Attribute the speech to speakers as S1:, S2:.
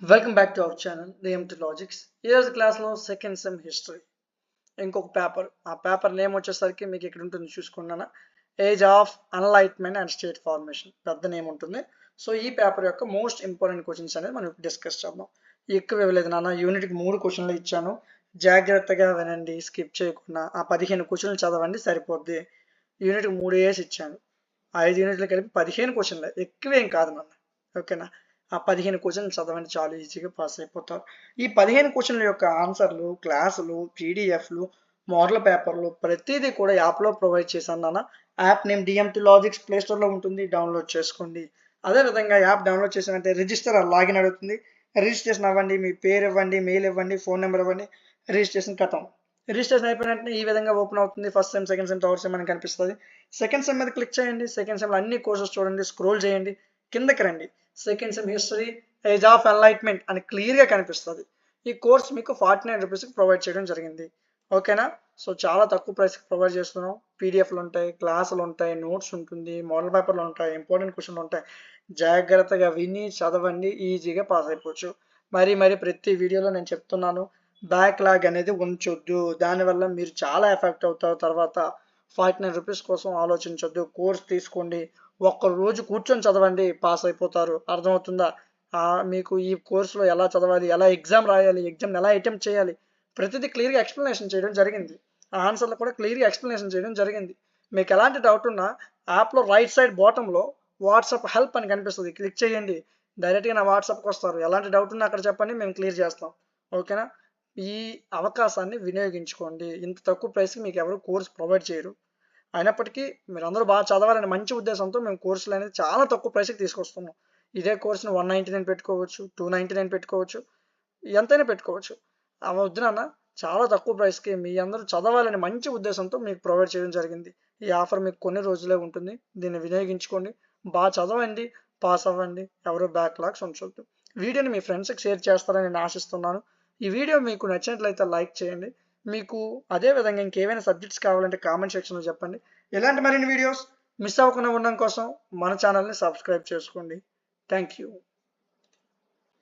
S1: Welcome back to our channel DMT logics. ఈరోజు క్లాస్లో second sem history ఇంకొక paper. ఆ పేపర్ నేమ్ వచ్చేసరికి మీకు ఇక్కడ ఉంటుంది చూసుకున్నాను, age of enlightenment and state formation. పెద్ద నేమ్ ఉంటుంది. సో ఈ పేపర్ యొక్క మోస్ట్ ఇంపార్టెంట్ క్వశ్చన్స్ అనేది మనం డిస్కస్ చేద్దాం. ఎక్కువ ఇవ్వలేదు నాన్న, యూనిట్కి 3 క్వశ్చన్లు ఇచ్చాను. జాగ్రత్తగా వినండి, స్కిప్ చేయకుండా. ఆ 15 క్వశ్చన్లు చదవండి సరిపోద్ది. యూనిట్కి 3 వేసి ఇచ్చాను. 5 యూనిట్లు కలిపి 15 క్వశ్చన్లు, ఎక్కువేం కాదు నాన్న. ఓకేనా? ఆ 15 క్వశ్చన్లు చదవండి, చాలా ఈజీగా పాస్ అయిపోతారు. ఈ 15 క్వశ్చన్ల యొక్క ఆన్సర్లు, క్లాసులు, పీడిఎఫ్లు, మోడల్ పేపర్లు ప్రతిదీ కూడా యాప్లో ప్రొవైడ్ చేశాను నాన్న. యాప్ నేమ్ డిఎంటి లాజిక్స్ ప్లేస్టోర్లో ఉంటుంది, డౌన్లోడ్ చేసుకోండి. అదేవిధంగా యాప్ డౌన్లోడ్ చేసినంటే రిజిస్టర్ లాగిన్ అడుగుతుంది. రిజిస్ట్రేషన్ అవ్వండి, మీ పేరు ఇవ్వండి, మెయిల్ ఇవ్వండి, ఫోన్ నెంబర్ ఇవ్వండి, రిజిస్ట్రేషన్ ఖతం. రిజిస్ట్రేషన్ అయిపోయిన వెంటనే ఈ విధంగా ఓపెన్ అవుతుంది. First sem, second sem, third sem అని కనిపిస్తుంది. సెకండ్ సెమ్ మీద క్లిక్ చేయండి. సెకండ్ సెమ్లో అన్ని కోర్సెస్ చూడండి, స్క్రోల్ చేయండి, కిందకి రండి. Second sem history age of enlightenment అని క్లియర్గా కనిపిస్తుంది. ఈ కోర్స్ మీకు 49 రూపీస్కి ప్రొవైడ్ చేయడం జరిగింది. ఓకేనా? సో చాలా తక్కువ ప్రైస్కి ప్రొవైడ్ చేస్తున్నాం. పీడిఎఫ్లు ఉంటాయి, క్లాసులు ఉంటాయి, నోట్స్ ఉంటుంది, మోడల్ పేపర్లు ఉంటాయి, ఇంపార్టెంట్ క్వశ్చన్లు ఉంటాయి. జాగ్రత్తగా విని చదవండి, ఈజీగా పాస్ అయిపోవచ్చు. మరి ప్రతి వీడియోలో నేను చెప్తున్నాను, బ్యాక్లాగ్ అనేది ఉంచొద్దు. దానివల్ల మీరు చాలా ఎఫెక్ట్ అవుతారు. తర్వాత 49 రూపీస్ కోసం ఆలోచించొద్దు. కోర్స్ తీసుకోండి, ఒక్క రోజు కూర్చొని చదవండి, పాస్ అయిపోతారు. అర్థమవుతుందా? మీకు ఈ కోర్సులో ఎలా చదవాలి, ఎలా ఎగ్జామ్ రాయాలి, ఎగ్జామ్ ఎలా అటెంప్ట్ చేయాలి, ప్రతిదీ క్లియర్గా ఎక్స్ప్లెనేషన్ చేయడం జరిగింది. ఆ ఆన్సర్లు కూడా క్లియర్గా ఎక్స్ప్లెనేషన్ చేయడం జరిగింది. మీకు ఎలాంటి డౌట్ ఉన్నా యాప్లో రైట్ సైడ్ బాటంలో వాట్సాప్ హెల్ప్ అని కనిపిస్తుంది, క్లిక్ చేయండి. డైరెక్ట్గా నా వాట్సాప్కి వస్తారు. ఎలాంటి డౌట్ ఉన్నా అక్కడ చెప్పండి, మేము క్లియర్ చేస్తాం. ఓకేనా? ఈ అవకాశాన్ని వినియోగించుకోండి. ఇంత తక్కువ ప్రైస్కి మీకు ఎవరు కోర్స్ ప్రొవైడ్ చేయరు. అయినప్పటికీ మీరందరూ బాగా చదవాలని మంచి ఉద్దేశంతో మేము కోర్సులు అనేది చాలా తక్కువ ప్రైస్కి తీసుకొస్తున్నాం. ఇదే కోర్సును 199 పెట్టుకోవచ్చు, 299 పెట్టుకోవచ్చు, ఎంతైనా పెట్టుకోవచ్చు. అవి వద్దు నాన్న, చాలా తక్కువ ప్రైస్కి మీ అందరూ చదవాలని మంచి ఉద్దేశంతో మీకు ప్రొవైడ్ చేయడం జరిగింది. ఈ ఆఫర్ మీకు కొన్ని రోజులే ఉంటుంది. దీన్ని వినియోగించుకోండి, బాగా చదవండి, పాస్ అవ్వండి. ఎవరు బ్యాక్లాగ్స్ ఉంచొద్దు. వీడియోని మీ ఫ్రెండ్స్కి షేర్ చేస్తారని నేను ఆశిస్తున్నాను. ఈ వీడియో మీకు నచ్చినట్లయితే లైక్ చేయండి. మీకు అదేవిధంగా ఇంకేమైనా సబ్జెక్ట్స్ కావాలంటే కామెంట్ సెక్షన్లో చెప్పండి. ఇలాంటి మరిన్ని వీడియోస్ మిస్ అవ్వకుండా ఉండడం కోసం మన ఛానల్ని సబ్స్క్రైబ్ చేసుకోండి. Thank you.